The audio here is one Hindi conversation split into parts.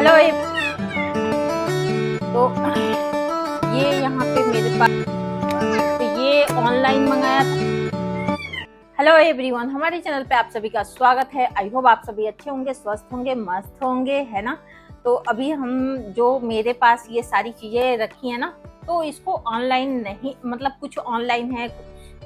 हेलो तो ये यहाँ पे मेरे पास तो ये ऑनलाइन मंगाया था। हेलो एवरीवन, हमारे चैनल पे आप सभी का स्वागत है। आई होप आप सभी अच्छे होंगे, स्वस्थ होंगे, मस्त होंगे, है ना। तो अभी हम जो मेरे पास ये सारी चीजें रखी है ना, तो इसको ऑनलाइन नहीं, मतलब कुछ ऑनलाइन है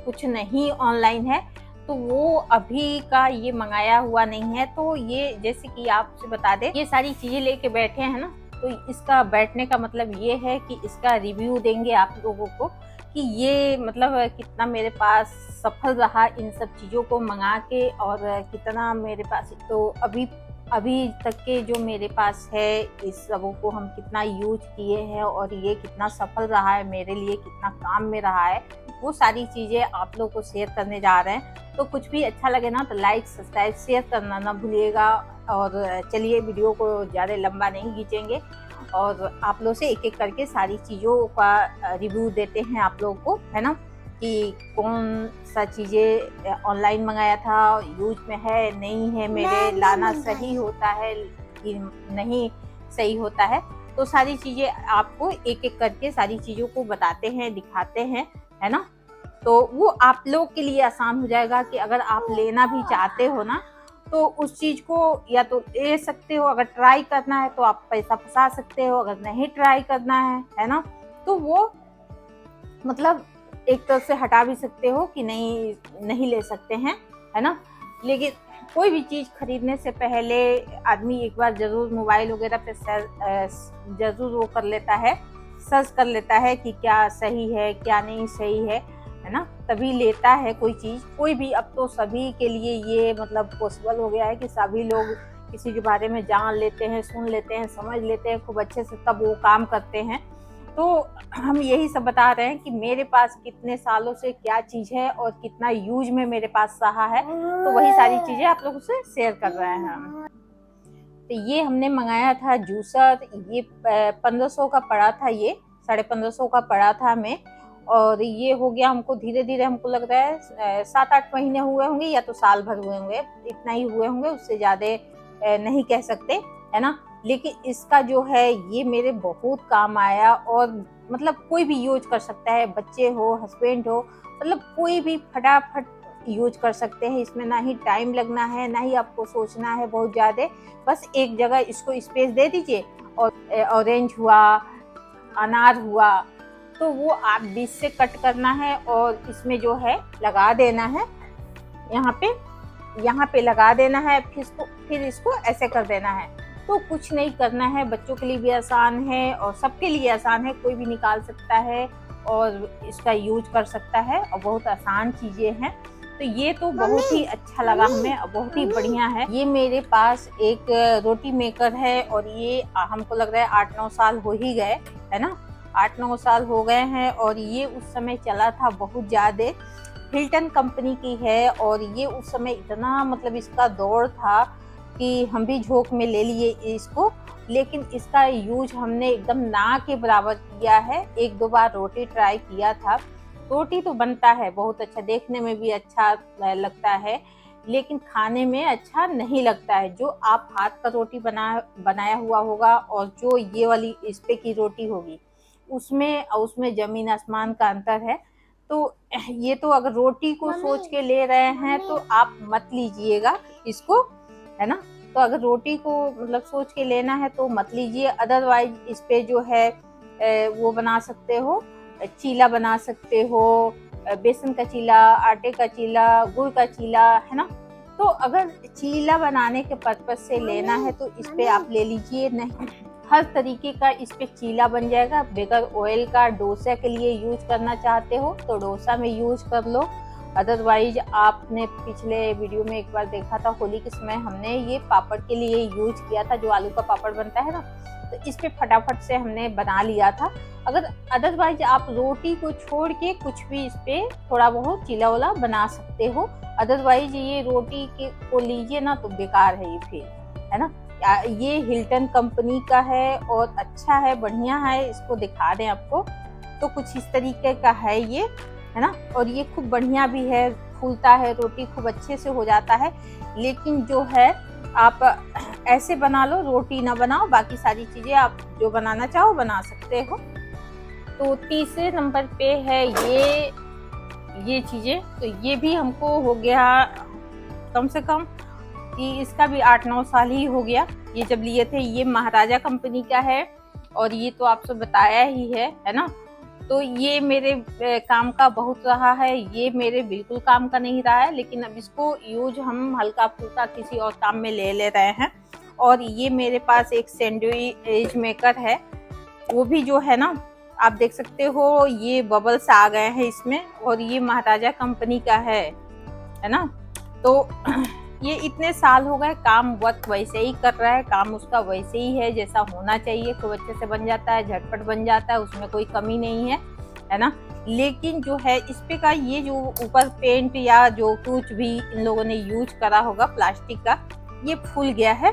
कुछ नहीं ऑनलाइन है, तो वो अभी का ये मंगाया हुआ नहीं है। तो ये जैसे कि आपसे बता दें, ये सारी चीजें लेके बैठे हैं ना, तो इसका बैठने का मतलब ये है कि इसका रिव्यू देंगे आप लोगों को कि ये मतलब कितना मेरे पास सफल रहा इन सब चीज़ों को मंगा के, और कितना मेरे पास तो अभी तक के जो मेरे पास है इस सबों को हम कितना यूज किए हैं और ये कितना सफल रहा है मेरे लिए, कितना काम में रहा है, वो सारी चीज़ें आप लोगों को शेयर करने जा रहे हैं। तो कुछ भी अच्छा लगे ना तो लाइक सब्सक्राइब शेयर करना ना भूलिएगा। और चलिए वीडियो को ज़्यादा लंबा नहीं खींचेंगे और आप लोग से एक एक करके सारी चीज़ों का रिव्यू देते हैं आप लोगों को, है ना, कि कौन सा चीज़ें ऑनलाइन मंगाया था, यूज में है नहीं है, मेरे लाना सही होता है कि नहीं सही होता है। तो सारी चीज़ें आपको एक एक करके सारी चीज़ों को बताते हैं, दिखाते हैं, है ना। तो वो आप लोग के लिए आसान हो जाएगा कि अगर आप लेना भी चाहते हो ना, तो उस चीज़ को या तो ले सकते हो, अगर ट्राई करना है तो आप पैसा फंसा सकते हो, अगर नहीं ट्राई करना है ना, तो वो मतलब एक तरफ से हटा भी सकते हो कि नहीं ले सकते हैं, है ना। लेकिन कोई भी चीज़ खरीदने से पहले आदमी एक बार ज़रूर मोबाइल वगैरह पे ज़रूर वो कर लेता है, सर्च कर लेता है कि क्या सही है क्या नहीं सही है ना, तभी लेता है कोई चीज़ कोई भी। अब तो सभी के लिए ये मतलब पॉसिबल हो गया है कि सभी लोग किसी के बारे में जान लेते हैं, सुन लेते हैं, समझ लेते हैं खूब अच्छे से, तब वो काम करते हैं। तो हम यही सब बता रहे हैं कि मेरे पास कितने सालों से क्या चीज़ है और कितना यूज में मेरे पास रहा है, तो वही सारी चीज़ें आप लोगों से शेयर कर रहे हैं हम। तो ये हमने मंगाया था जूसर, ये 1500 का पड़ा था, ये 1550 का पड़ा था हमें। और ये हो गया हमको धीरे धीरे, हमको लग रहा है 7-8 महीने हुए होंगे या तो साल भर हुए होंगे, इतना ही हुए होंगे, उससे ज़्यादा नहीं कह सकते, है ना। लेकिन इसका जो है ये मेरे बहुत काम आया, और मतलब कोई भी यूज कर सकता है, बच्चे हो, हस्बैंड हो, मतलब कोई भी फटाफट यूज कर सकते हैं। इसमें ना ही टाइम लगना है, ना ही आपको सोचना है बहुत ज़्यादा, बस एक जगह इसको स्पेस दे दीजिए। और ऑरेंज हुआ, अनार हुआ, तो वो आप बीच से कट करना है और इसमें जो है लगा देना है, यहाँ पे लगा देना है, फिर इसको ऐसे कर देना है। तो कुछ नहीं करना है, बच्चों के लिए भी आसान है और सबके लिए आसान है, कोई भी निकाल सकता है और इसका यूज कर सकता है, और बहुत आसान चीज़ें हैं। तो ये तो बहुत ही अच्छा लगा हमें और बहुत ही बढ़िया है। ये मेरे पास एक रोटी मेकर है और ये हमको लग रहा है 8-9 साल हो ही गए, है ना, 8-9 साल हो गए हैं। और ये उस समय चला था बहुत ज़्यादा, हिल्टन कंपनी की है, और ये उस समय इतना मतलब इसका दौर था कि हम भी झोंक में ले लिए इसको। लेकिन इसका यूज हमने एकदम ना के बराबर किया है। 1-2 बार रोटी ट्राई किया था, रोटी तो बनता है बहुत अच्छा, देखने में भी अच्छा लगता है, लेकिन खाने में अच्छा नहीं लगता है। जो आप हाथ का रोटी बनाया हुआ होगा और जो ये वाली इस पे की रोटी होगी, उसमें जमीन आसमान का अंतर है। तो ये तो अगर रोटी को सोच के ले रहे हैं तो आप मत लीजिएगा इसको, है ना। तो अगर रोटी को मतलब सोच के लेना है तो मत लीजिए, अदरवाइज इस पे जो है वो बना सकते हो, चीला बना सकते हो, बेसन का चीला, आटे का चीला, गुड़ का चीला, है ना। तो अगर चीला बनाने के पर्पज से लेना है तो इस पे आप ले लीजिए, नहीं हर तरीके का इस पे चीला बन जाएगा बगैर ऑयल का। डोसा के लिए यूज करना चाहते हो तो डोसा में यूज कर लो, अदरवाइज आपने पिछले वीडियो में एक बार देखा था, होली के समय हमने ये पापड़ के लिए यूज किया था, जो आलू का पापड़ बनता है ना, तो इस पे फटाफट से हमने बना लिया था। अगर अदरवाइज आप रोटी को छोड़ के कुछ भी इस पे थोड़ा बहुत चीला वाला बना सकते हो, अदरवाइज ये रोटी के को लीजिए ना तो बेकार है ये फिर, है ना। ये हिल्टन कंपनी का है और अच्छा है, बढ़िया है, इसको दिखा दें आपको। तो कुछ इस तरीके का है ये, है ना। और ये खूब बढ़िया भी है, फूलता है, रोटी खूब अच्छे से हो जाता है। लेकिन जो है आप ऐसे बना लो, रोटी ना बनाओ, बाकी सारी चीजें आप जो बनाना चाहो बना सकते हो। तो तीसरे नंबर पे है ये चीजें, तो ये भी हमको हो गया कम से कम कि इसका भी 8-9 साल ही हो गया। ये जब लिए थे, ये महाराजा कंपनी का है और ये तो आपसे बताया ही है ना। तो ये मेरे काम का बहुत रहा है, ये मेरे बिल्कुल काम का नहीं रहा है, लेकिन अब इसको यूज हम हल्का फुल्का किसी और काम में ले रहे हैं। और ये मेरे पास एक सैंडविच मेकर है, वो भी जो है ना आप देख सकते हो, ये बबल्स आ गए हैं इसमें, और ये महाराजा कंपनी का है ना। तो ये इतने साल हो गए, काम वर्क वैसे ही कर रहा है, काम उसका वैसे ही है जैसा होना चाहिए, खूब अच्छे से बन जाता है, झटपट बन जाता है, उसमें कोई कमी नहीं है ना। लेकिन जो है इस पे का ये जो ऊपर पेंट या जो कुछ भी इन लोगों ने यूज करा होगा प्लास्टिक का, ये फूल गया है।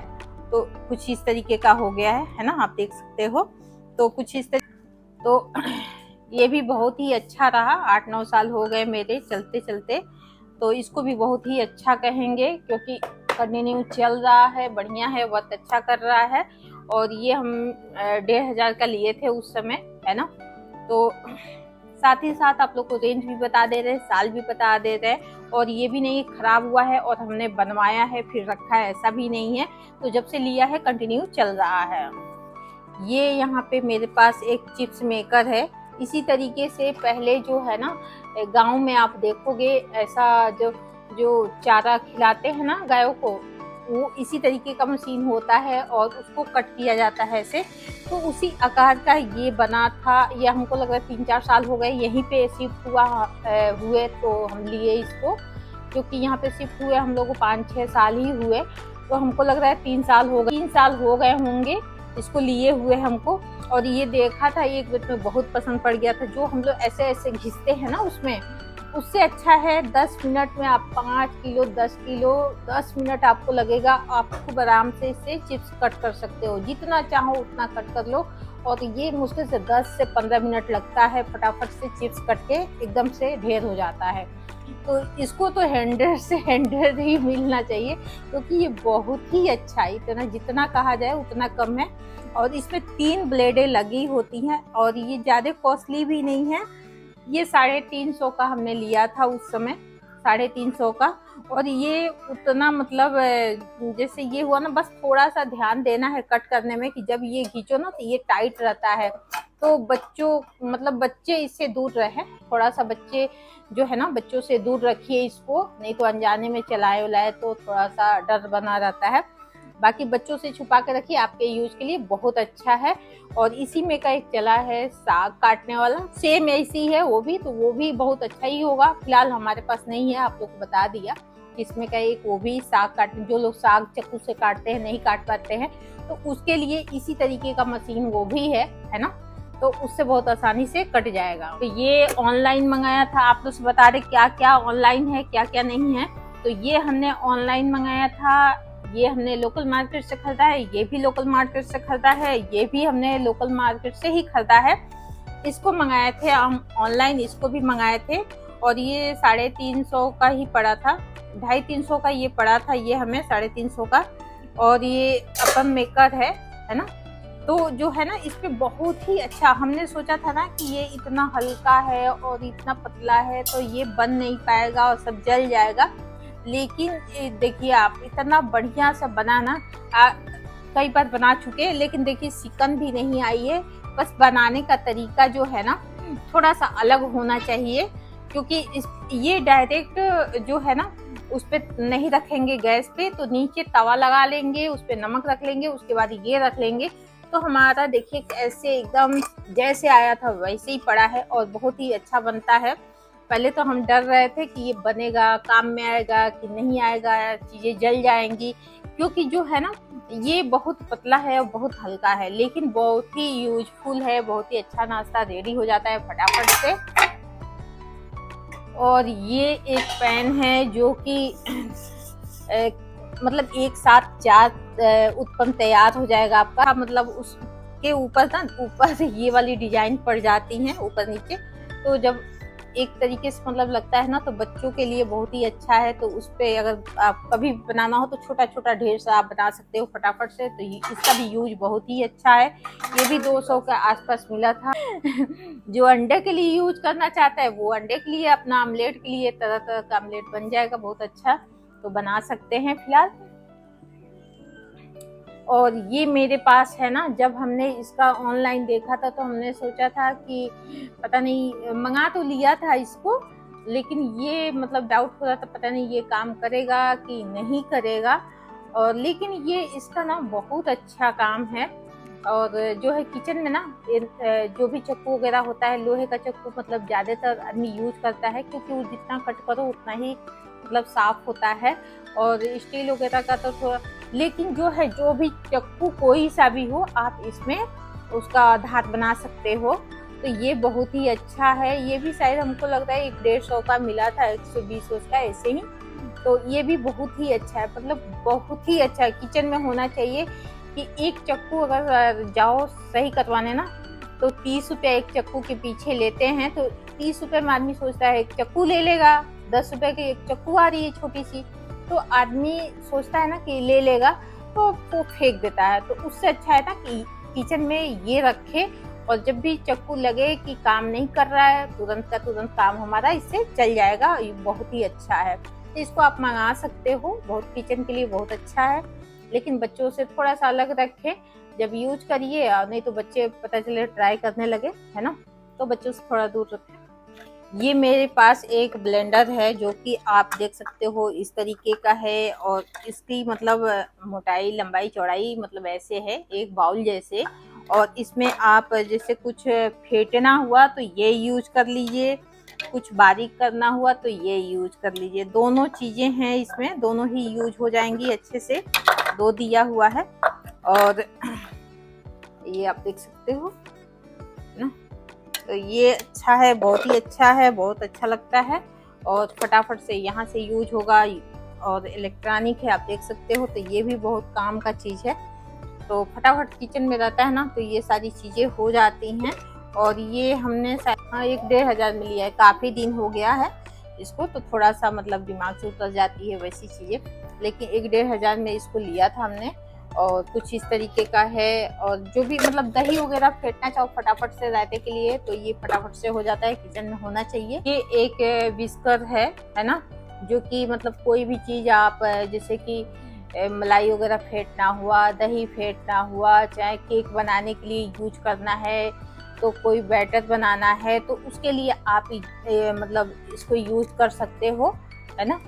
तो कुछ इस तरीके का हो गया है ना, आप देख सकते हो। तो कुछ इस तरीके, तो ये भी बहुत ही अच्छा रहा, 8-9 साल हो गए मेरे चलते चलते। तो इसको भी बहुत ही अच्छा कहेंगे, क्योंकि कंटिन्यू चल रहा है, बढ़िया है, बहुत अच्छा कर रहा है। और ये हम 1500 का लिए थे उस समय, है ना। तो साथ ही साथ आप लोग को रेंज भी बता दे रहे, साल भी बता दे रहे, और ये भी नहीं खराब हुआ है और हमने बनवाया है फिर रखा है, ऐसा भी नहीं है। तो जब से लिया है कंटिन्यू चल रहा है। ये यहाँ पे मेरे पास एक चिप्स मेकर है। इसी तरीके से पहले जो है ना, गांव में आप देखोगे ऐसा जो चारा खिलाते हैं ना गायों को, वो इसी तरीके का मशीन होता है और उसको कट किया जाता है ऐसे। तो उसी आकार का ये बना था। ये हमको लग रहा है 3-4 साल हो गए यहीं पे शिफ्ट हुए, तो हम लिए इसको, क्योंकि यहाँ पे शिफ्ट हुए हम लोग को 5-6 साल ही हुए। तो हमको लग रहा है 3 साल हो गए होंगे इसको लिए हुए हमको। और ये देखा था एक बार में, बहुत पसंद पड़ गया था। जो हम लोग ऐसे ऐसे घिसते हैं ना उसमें, उससे अच्छा है 10 मिनट में आप 5 किलो 10 किलो 10 मिनट आपको लगेगा, आप खूब आराम से इससे चिप्स कट कर सकते हो, जितना चाहो उतना कट कर लो। और ये मुश्किल से 10 से 15 मिनट लगता है, फटाफट से चिप्स कट के एकदम से ढेर हो जाता है। तो इसको तो 100 से 100 ही मिलना चाहिए, क्योंकि ये बहुत ही अच्छा है, इतना जितना कहा जाए उतना कम है। और इसमें 3 ब्लेडें लगी होती हैं, और ये ज़्यादा कॉस्टली भी नहीं है। ये 350 का हमने लिया था उस समय, 350 का। और ये उतना मतलब जैसे ये हुआ ना, बस थोड़ा सा ध्यान देना है कट करने में, कि जब ये खींचो ना तो ये टाइट रहता है। तो बच्चे इससे दूर रहे, थोड़ा सा बच्चे जो है ना, बच्चों से दूर रखिए इसको, नहीं तो अनजाने में चलाए उलाए तो थोड़ा सा डर बना रहता है। बाकी बच्चों से छुपा के रखिए, आपके यूज के लिए बहुत अच्छा है। और इसी में का एक चला है साग काटने वाला, सेम ऐसी है वो भी, तो वो भी बहुत अच्छा ही होगा। फिलहाल हमारे पास नहीं है, आप लोग को बता दिया। इसमें का एक वो भी साग काटने, जो लोग साग चाकू से काटते हैं, नहीं काट पाते हैं, तो उसके लिए इसी तरीके का मशीन वो भी है ना। तो उससे बहुत आसानी से कट जाएगा। तो ये ऑनलाइन मंगाया था, आप लोग बता रहे क्या क्या ऑनलाइन है क्या क्या नहीं है। तो ये हमने ऑनलाइन मंगाया था, ये हमने लोकल मार्केट से खरीदा है, ये भी लोकल मार्केट से खरीदा है, ये भी हमने लोकल मार्केट से ही खरीदा है। इसको मंगाए थे हम ऑनलाइन, इसको भी मंगाए थे, और ये 350 का ही पड़ा था, 250-300 का ये पड़ा था, ये हमें 350 का। और ये अपन मेकर है ना। तो जो है ना, इस पे बहुत ही अच्छा, हमने सोचा था ना कि ये इतना हल्का है और इतना पतला है तो ये बन नहीं पाएगा और सब जल जाएगा। लेकिन देखिए आप, इतना बढ़िया सा बनाना, कई बार बना चुके, लेकिन देखिए सिकन भी नहीं आई है। बस बनाने का तरीका जो है ना, थोड़ा सा अलग होना चाहिए, क्योंकि ये डायरेक्ट जो है ना, उस पर नहीं रखेंगे गैस पे, तो नीचे तवा लगा लेंगे, उस पर नमक रख लेंगे, उसके बाद ये रख लेंगे, तो हमारा देखिए कैसे एकदम जैसे आया था वैसे ही पड़ा है, और बहुत ही अच्छा बनता है। पहले तो हम डर रहे थे कि ये बनेगा, काम में आएगा कि नहीं आएगा, चीज़ें जल जाएंगी, क्योंकि जो है ना, ये बहुत पतला है और बहुत हल्का है, लेकिन बहुत ही यूजफुल है, बहुत ही अच्छा नाश्ता रेडी हो जाता है फटाफट से। और ये एक पैन है जो कि मतलब एक साथ 4 उत्पन्न तैयार हो जाएगा आपका, मतलब उसके ऊपर ना, ऊपर से ये वाली डिजाइन पड़ जाती है ऊपर नीचे, तो जब एक तरीके से मतलब लगता है ना, तो बच्चों के लिए बहुत ही अच्छा है। तो उस पे अगर आप कभी बनाना हो तो छोटा छोटा ढेर सा आप बना सकते हो फटाफट से। तो इसका भी यूज बहुत ही अच्छा है। ये भी 200 के आसपास मिला था। जो अंडे के लिए यूज करना चाहता है वो अंडे के लिए, अपना आमलेट के लिए तरह तरह का आमलेट बन जाएगा बहुत अच्छा, तो बना सकते हैं फिलहाल। और ये मेरे पास है ना, जब हमने इसका ऑनलाइन देखा था तो हमने सोचा था कि पता नहीं, मंगा तो लिया था इसको, लेकिन ये मतलब डाउट हो रहा था पता नहीं ये काम करेगा कि नहीं करेगा। और लेकिन ये इसका ना बहुत अच्छा काम है। और जो है किचन में ना, जो भी चक्कू वगैरह होता है, लोहे का चक्कू मतलब ज्यादातर आदमी यूज करता है, क्योंकि वो जितना कट करो उतना ही मतलब साफ होता है। और स्टील वगैरह का तो थोड़ा, लेकिन जो है जो भी चक्कू कोई सा भी हो, आप इसमें उसका धार बना सकते हो। तो ये बहुत ही अच्छा है। ये भी शायद हमको लगता है 150 का मिला था, 120 का ऐसे ही। तो ये भी बहुत ही अच्छा है, मतलब बहुत ही अच्छा है। किचन में होना चाहिए कि एक चक्कू अगर जाओ सही कटवाने ना, तो 30 रुपये एक चक्कू के पीछे लेते हैं। तो 30 रुपये में आदमी सोचता है एक चक्कू ले लेगा, 10 रुपए की एक चक्कू आ रही है छोटी सी, तो आदमी सोचता है ना कि ले लेगा, तो वो फेंक देता है। तो उससे अच्छा है ना कि किचन में ये रखे, और जब भी चक्कू लगे कि काम नहीं कर रहा है, तुरंत का तुरंत काम हमारा इससे चल जाएगा। ये बहुत ही अच्छा है। तो इसको आप मंगा सकते हो, बहुत किचन के लिए बहुत अच्छा है। लेकिन बच्चों से थोड़ा सा अलग रखें जब यूज करिए, नहीं तो बच्चे पता चले ट्राई करने लगे, है ना, तो बच्चों से थोड़ा दूर रखें। ये मेरे पास एक ब्लेंडर है जो कि आप देख सकते हो इस तरीके का है, और इसकी मतलब मोटाई लंबाई चौड़ाई मतलब ऐसे है, एक बाउल जैसे। और इसमें आप जैसे कुछ फेंटना हुआ तो ये यूज कर लीजिए, कुछ बारीक करना हुआ तो ये यूज कर लीजिए। दोनों चीजें हैं इसमें, दोनों ही यूज हो जाएंगी अच्छे से। दो दिया हुआ है, और ये आप देख सकते हो ना। तो ये अच्छा है, बहुत ही अच्छा है, बहुत अच्छा लगता है, और फटाफट से यहाँ से यूज होगा। और इलेक्ट्रॉनिक है, आप देख सकते हो। तो ये भी बहुत काम का चीज है। तो फटाफट किचन में रहता है ना, तो ये सारी चीजें हो जाती हैं। और ये हमने 1-1.5 में लिया है, काफी दिन हो गया है इसको, तो थोड़ा सा मतलब दिमाग से उतर जाती है वैसी चीजें, लेकिन 1-1.5 में इसको लिया था हमने। और कुछ इस तरीके का है। और जो भी मतलब दही वगैरह फेंटना चाहो फटाफट से रायते के लिए, तो ये फटाफट से हो जाता है, किचन में होना चाहिए। ये एक विस्कर है ना, जो कि मतलब कोई भी चीज आप जैसे कि मलाई वगैरह फेंटना हुआ, दही फेंटना हुआ, चाहे केक बनाने के लिए यूज करना है, तो कोई बैटर बनाना है, तो उसके लिए आप मतलब इसको यूज कर सकते हो, है ना।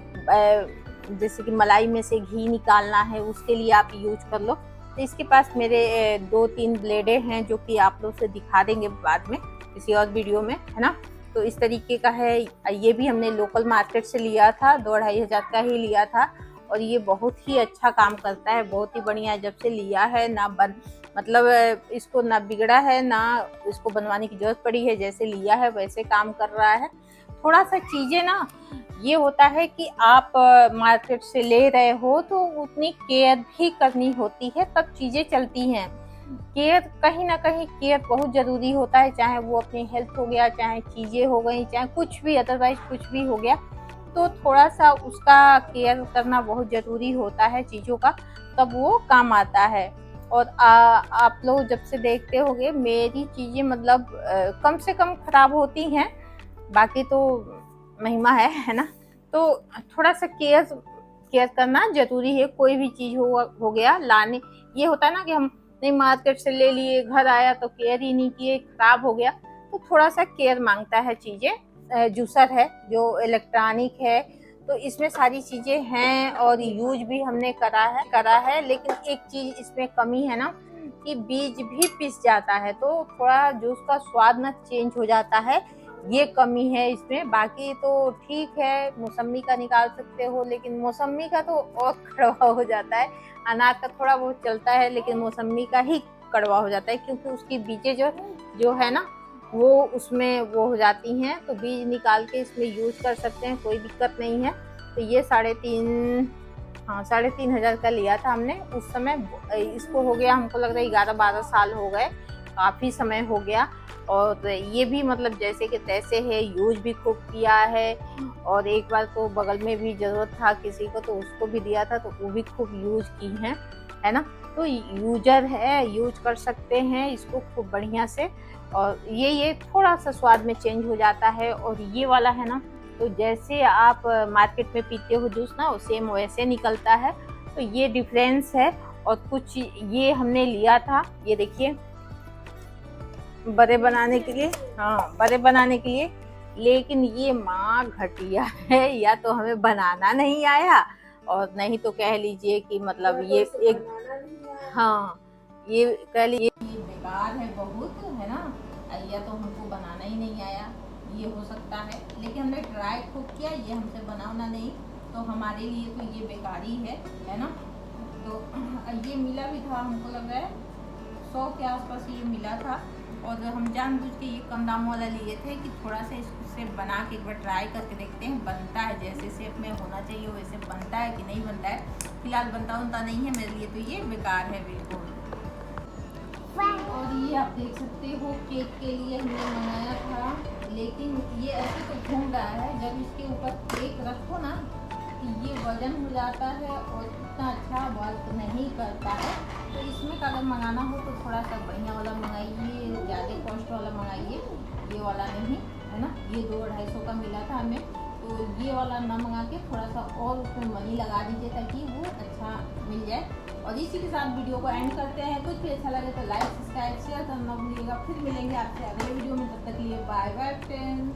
जैसे कि मलाई में से घी निकालना है, उसके लिए आप यूज कर लो। तो इसके पास मेरे 2-3 ब्लेडें हैं, जो कि आप लोग से दिखा देंगे बाद में किसी और वीडियो में, है ना। तो इस तरीके का है। ये भी हमने लोकल मार्केट से लिया था, 2-2.5 हजार का ही लिया था। और ये बहुत ही अच्छा काम करता है, बहुत ही बढ़िया। जब से लिया है ना मतलब इसको ना बिगड़ा है, ना इसको बनवाने की जरूरत पड़ी है। जैसे लिया है वैसे काम कर रहा है। थोड़ा सा चीजें ना ये होता है कि आप मार्केट से ले रहे हो तो उतनी केयर भी करनी होती है, तब चीजें चलती हैं। केयर कहीं ना कहीं केयर बहुत जरूरी होता है, चाहे वो अपनी हेल्थ हो गया, चाहे चीजें हो गई, चाहे कुछ भी अदरवाइज कुछ भी हो गया, तो थोड़ा सा उसका केयर करना बहुत जरूरी होता है चीजों का, तब वो काम आता है। और आप लोग जब से देखते होंगे मेरी चीजें मतलब कम से कम खराब होती हैं, बाकी तो महिमा है ना। तो थोड़ा सा केयर करना जरूरी है। कोई भी चीज हो गया लाने, ये होता है ना कि हम नहीं मार्केट से ले लिए, घर आया तो केयर ही नहीं किए, खराब हो गया, तो थोड़ा सा केयर मांगता है चीजें। जूसर है जो इलेक्ट्रॉनिक है, तो इसमें सारी चीजें हैं, और यूज भी हमने करा है। लेकिन एक चीज इसमें कमी है ना, कि बीज भी पिस जाता है, तो थोड़ा जूस का स्वाद ना चेंज हो जाता है, ये कमी है इसमें। बाकी तो ठीक है, मौसमी का निकाल सकते हो, लेकिन मौसमी का तो और कड़वा हो जाता है। अनार का थोड़ा बहुत चलता है, लेकिन मौसमी का ही कड़वा हो जाता है, क्योंकि उसकी बीजें जो है ना वो उसमें वो हो जाती हैं। तो बीज निकाल के इसमें यूज कर सकते हैं, कोई दिक्कत नहीं है। तो ये 3.5 हजार का लिया था हमने उस समय। इसको हो गया हमको लग रहा है 11-12 साल हो गए। काफ़ी समय हो गया और ये भी मतलब जैसे कि तैसे है, यूज भी खूब किया है। और एक बार तो बगल में भी ज़रूरत था किसी को तो उसको भी दिया था, तो वो भी खूब यूज की हैं, है ना। तो यूजर है, यूज कर सकते हैं इसको खूब बढ़िया से। और ये थोड़ा सा स्वाद में चेंज हो जाता है। और ये वाला है ना, तो जैसे आप मार्केट में पीते हो जूस ना, सेम वैसे निकलता है। तो ये डिफरेंस है। और कुछ ये हमने लिया था, ये देखिए, बड़े बनाने के लिए, हाँ बड़े बनाने के लिए। लेकिन ये माँ घटिया है, या तो हमें बनाना नहीं आया और नहीं तो कह लीजिए कि मतलब ये एक, हाँ ये कह लीजिए ये बेकार है बहुत, है ना। या तो हमको बनाना ही नहीं आया, ये हो सकता है। लेकिन हमने ट्राई खूब किया, ये हमसे बनाना नहीं, तो हमारे लिए तो ये बेकार ही है ना। तो ये मिला भी था, हमको लग रहा है 100 के आसपास ये मिला था। और हम जानबूझ के ये कम दाम वाला लिए थे कि थोड़ा सा इससे बना के एक बार ट्राई करके देखते हैं बनता है जैसे शेप में होना चाहिए वैसे बनता है कि नहीं बनता है। फिलहाल बनता नहीं है मेरे लिए, तो ये बेकार है बिल्कुल। और ये आप देख सकते हो केक के लिए हमने मंगाया था, लेकिन ये ऐसे तो घूम रहा है, जब इसके ऊपर केक रखो ना कि ये वजन हो जाता है और इतना अच्छा वर्क नहीं करता है। तो इसमें अगर मंगाना हो तो थोड़ा सा बढ़िया वाला मंगाइए, ज़्यादा कॉस्ट वाला मंगाइए, ये वाला नहीं, है ना। ये 200-250 का मिला था हमें, तो ये वाला ना मंगा के थोड़ा सा और उसमें मनी लगा दीजिए ताकि वो अच्छा मिल जाए। और इसी के साथ वीडियो को एंड करते हैं। कुछ भी अच्छा लगे तो लाइक, सब्सक्राइब, शेयर करना भूलिएगा। फिर मिलेंगे आपसे अगले वीडियो में, तब तक के लिए बाय बाय फ्रेंड्स।